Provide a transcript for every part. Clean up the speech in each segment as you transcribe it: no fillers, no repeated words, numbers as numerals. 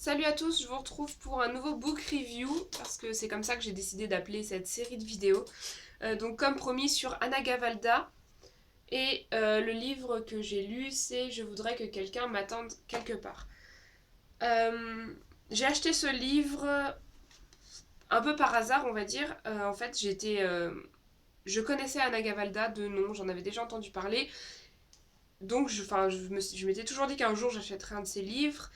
Salut à tous, je vous retrouve pour un nouveau book review, parce que c'est comme ça que j'ai décidé d'appeler cette série de vidéos. Donc comme promis sur Anna Gavalda, et le livre que j'ai lu c'est Je voudrais que quelqu'un m'attende quelque part. Euh, j'ai acheté ce livre un peu par hasard on va dire. En fait je connaissais Anna Gavalda de nom, j'en avais déjà entendu parler, donc je m'étais toujours dit qu'un jour j'achèterais un de ses livres.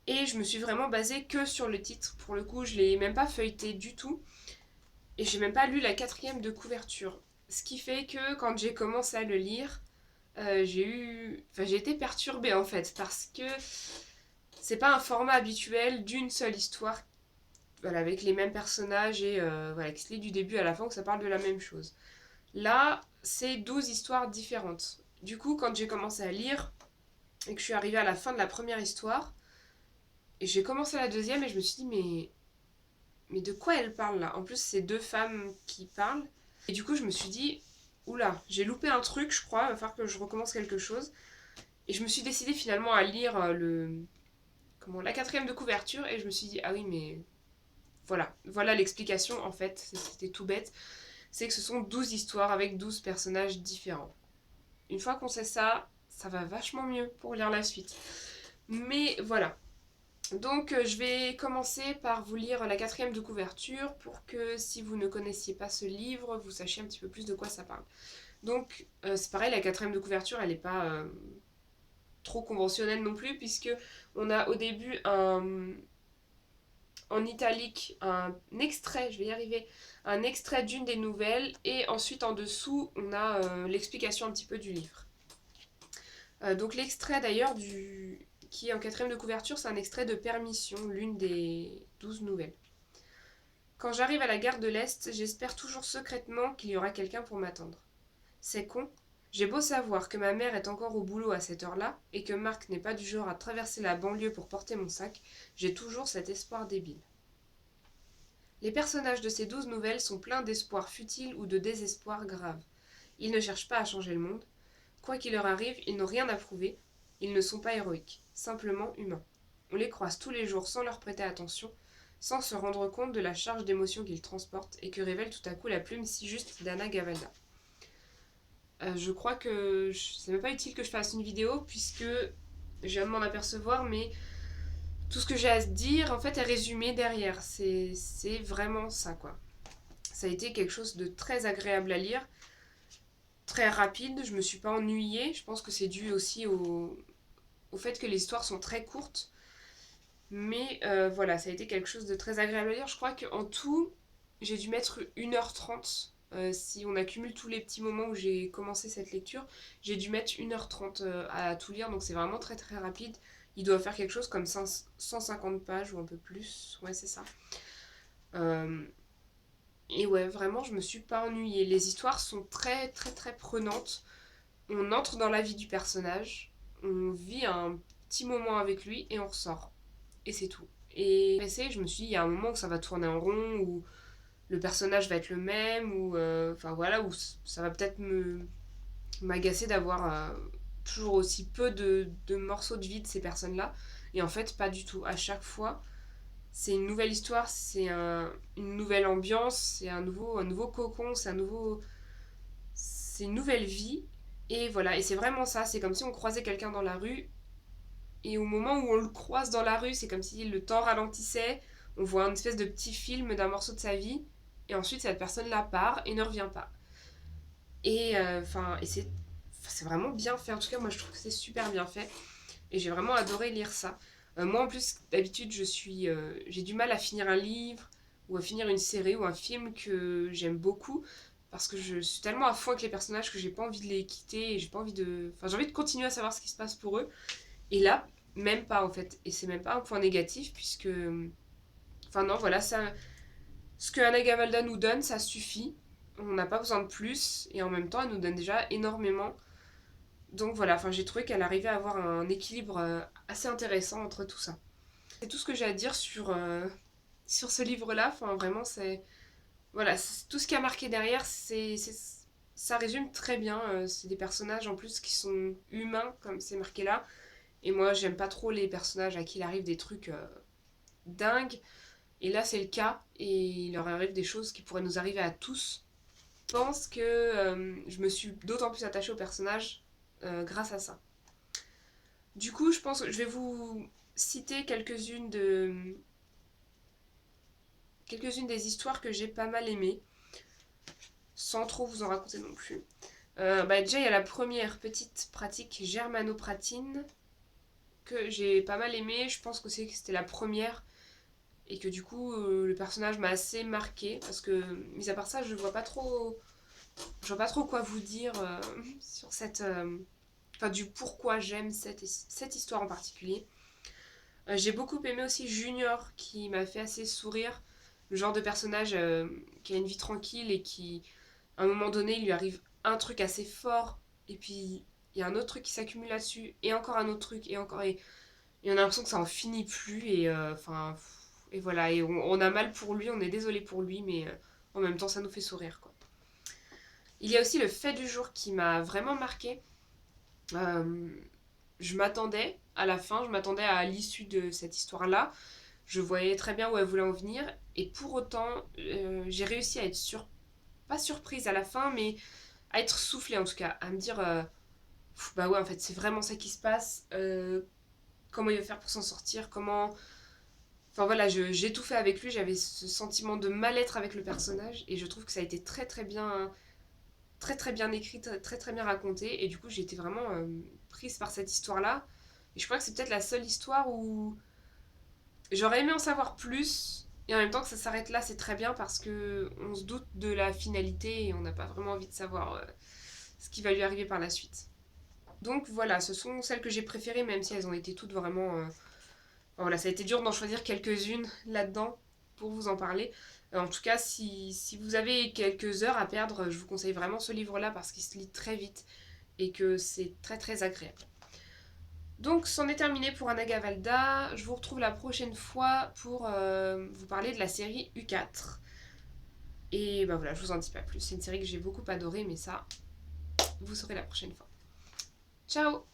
Et je me suis vraiment basée que sur le titre. Pour le coup, je l'ai même pas feuilleté du tout. Et j'ai même pas lu la quatrième de couverture. Ce qui fait que quand j'ai commencé à le lire, j'ai été perturbée en fait. Parce que c'est pas un format habituel d'une seule histoire. Voilà, avec les mêmes personnages et voilà, qui se lit du début à la fin, que ça parle de la même chose. Là, c'est 12 histoires différentes. Du coup, quand j'ai commencé à lire et que je suis arrivée à la fin de la première histoire, et j'ai commencé la deuxième et je me suis dit, mais de quoi elle parle là? En plus, c'est deux femmes qui parlent. Et du coup, je me suis dit, oula, j'ai loupé un truc, je crois, il va falloir que je recommence quelque chose. Et je me suis décidée finalement à lire la quatrième de couverture et je me suis dit, ah oui, mais voilà l'explication en fait, c'était tout bête. C'est que ce sont 12 histoires avec 12 personnages différents. Une fois qu'on sait ça, ça va vachement mieux pour lire la suite. Mais voilà, donc je vais commencer par vous lire la quatrième de couverture pour que si vous ne connaissiez pas ce livre, vous sachiez un petit peu plus de quoi ça parle. Donc c'est pareil, la quatrième de couverture, elle n'est pas trop conventionnelle non plus, puisque on a au début en italique un extrait, je vais y arriver, un extrait d'une des nouvelles, et ensuite en dessous on a l'explication un petit peu du livre. Donc l'extrait d'ailleurs qui est en quatrième de couverture, c'est un extrait de Permission, l'une des 12 nouvelles. Quand j'arrive à la gare de l'Est, j'espère toujours secrètement qu'il y aura quelqu'un pour m'attendre. C'est con. J'ai beau savoir que ma mère est encore au boulot à cette heure-là et que Marc n'est pas du genre à traverser la banlieue pour porter mon sac, j'ai toujours cet espoir débile. Les personnages de ces 12 nouvelles sont pleins d'espoir futile ou de désespoir grave. Ils ne cherchent pas à changer le monde. Quoi qu'il leur arrive, ils n'ont rien à prouver. Ils ne sont pas héroïques, simplement humains. On les croise tous les jours sans leur prêter attention, sans se rendre compte de la charge d'émotions qu'ils transportent et que révèle tout à coup la plume si juste d'Anna Gavalda. Je crois que c'est même pas utile que je fasse une vidéo puisque je viens de m'en apercevoir, mais tout ce que j'ai à dire en fait est résumé derrière. C'est vraiment ça quoi. Ça a été quelque chose de très agréable à lire, très rapide, je me suis pas ennuyée. Je pense que c'est dû aussi au fait que les histoires sont très courtes. Mais voilà, ça a été quelque chose de très agréable à lire. Je crois qu'en tout, j'ai dû mettre 1h30. Si on accumule tous les petits moments où j'ai commencé cette lecture, j'ai dû mettre 1h30 à tout lire. Donc c'est vraiment très très rapide. Il doit faire quelque chose comme 150 pages ou un peu plus. Ouais, c'est ça. Euh, et ouais, vraiment, je me suis pas ennuyée. Les histoires sont très très très prenantes. On entre dans la vie du personnage. On vit un petit moment avec lui et on ressort. Et c'est tout. Et je me suis dit, il y a un moment où ça va tourner en rond, où le personnage va être le même, ou enfin voilà, où ça va peut-être m'agacer d'avoir toujours aussi peu de morceaux de vie de ces personnes-là. Et en fait, pas du tout. À chaque fois, c'est une nouvelle histoire, une nouvelle ambiance, c'est un nouveau cocon, c'est une nouvelle vie. Et voilà, et c'est vraiment ça, c'est comme si on croisait quelqu'un dans la rue et au moment où on le croise dans la rue, c'est comme si le temps ralentissait, on voit une espèce de petit film d'un morceau de sa vie, et ensuite cette personne-là part et ne revient pas. Et c'est vraiment bien fait. En tout cas, moi je trouve que c'est super bien fait. Et j'ai vraiment adoré lire ça. Moi en plus, d'habitude, j'ai du mal à finir un livre, ou à finir une série, ou un film que j'aime beaucoup. Parce que je suis tellement à fond avec les personnages que j'ai pas envie de les quitter et j'ai pas envie de. Enfin, j'ai envie de continuer à savoir ce qui se passe pour eux. Et là, même pas en fait. Et c'est même pas un point négatif puisque. Enfin non, voilà, ça. Ce que Anna Gavalda nous donne, ça suffit. On n'a pas besoin de plus. Et en même temps, elle nous donne déjà énormément. Donc voilà, enfin j'ai trouvé qu'elle arrivait à avoir un équilibre assez intéressant entre tout ça. C'est tout ce que j'ai à dire sur ce livre-là. Enfin vraiment, c'est. Voilà, tout ce qui a marqué derrière, ça résume très bien. C'est des personnages en plus qui sont humains, comme c'est marqué là. Et moi, j'aime pas trop les personnages à qui il arrive des trucs dingues. Et là, c'est le cas. Et il leur arrive des choses qui pourraient nous arriver à tous. Je pense que je me suis d'autant plus attachée au personnage grâce à ça. Du coup, je pense que je vais vous citer quelques-unes des histoires que j'ai pas mal aimées, sans trop vous en raconter non plus. Déjà, il y a la première petite pratique germanopratine que j'ai pas mal aimée. Je pense que c'était la première et que du coup, le personnage m'a assez marqué parce que, mis à part ça, je vois pas trop quoi vous dire sur enfin, du pourquoi j'aime cette histoire en particulier. J'ai beaucoup aimé aussi Junior qui m'a fait assez sourire. Le genre de personnage qui a une vie tranquille et qui, à un moment donné, il lui arrive un truc assez fort et puis il y a un autre truc qui s'accumule là-dessus et encore un autre truc et encore et on a l'impression que ça en finit plus et enfin et voilà et on a mal pour lui, on est désolé pour lui mais en même temps ça nous fait sourire quoi. Il y a aussi le fait du jour qui m'a vraiment marqué. Euh, je m'attendais à la fin, je m'attendais à l'issue de cette histoire-là. Je voyais très bien où elle voulait en venir. Et pour autant, j'ai réussi à être pas surprise à la fin, mais à être soufflée en tout cas. À me dire, bah ouais, en fait, c'est vraiment ça qui se passe. Comment il va faire pour s'en sortir. Comment. Enfin voilà, j'ai tout fait avec lui. J'avais ce sentiment de mal-être avec le personnage. Et je trouve que ça a été très très bien écrit, très très bien raconté. Et du coup, j'ai été vraiment prise par cette histoire-là. Et je crois que c'est peut-être la seule histoire où j'aurais aimé en savoir plus. Et en même temps que ça s'arrête là, c'est très bien parce que on se doute de la finalité et on n'a pas vraiment envie de savoir ce qui va lui arriver par la suite. Donc voilà, ce sont celles que j'ai préférées, même si elles ont été toutes vraiment. Voilà, ça a été dur d'en choisir quelques-unes là-dedans pour vous en parler. En tout cas, si vous avez quelques heures à perdre, je vous conseille vraiment ce livre-là parce qu'il se lit très vite et que c'est très très agréable. Donc, c'en est terminé pour Anagavalda. Je vous retrouve la prochaine fois pour vous parler de la série U4. Et bah voilà, je vous en dis pas plus. C'est une série que j'ai beaucoup adorée, mais ça, vous saurez la prochaine fois. Ciao!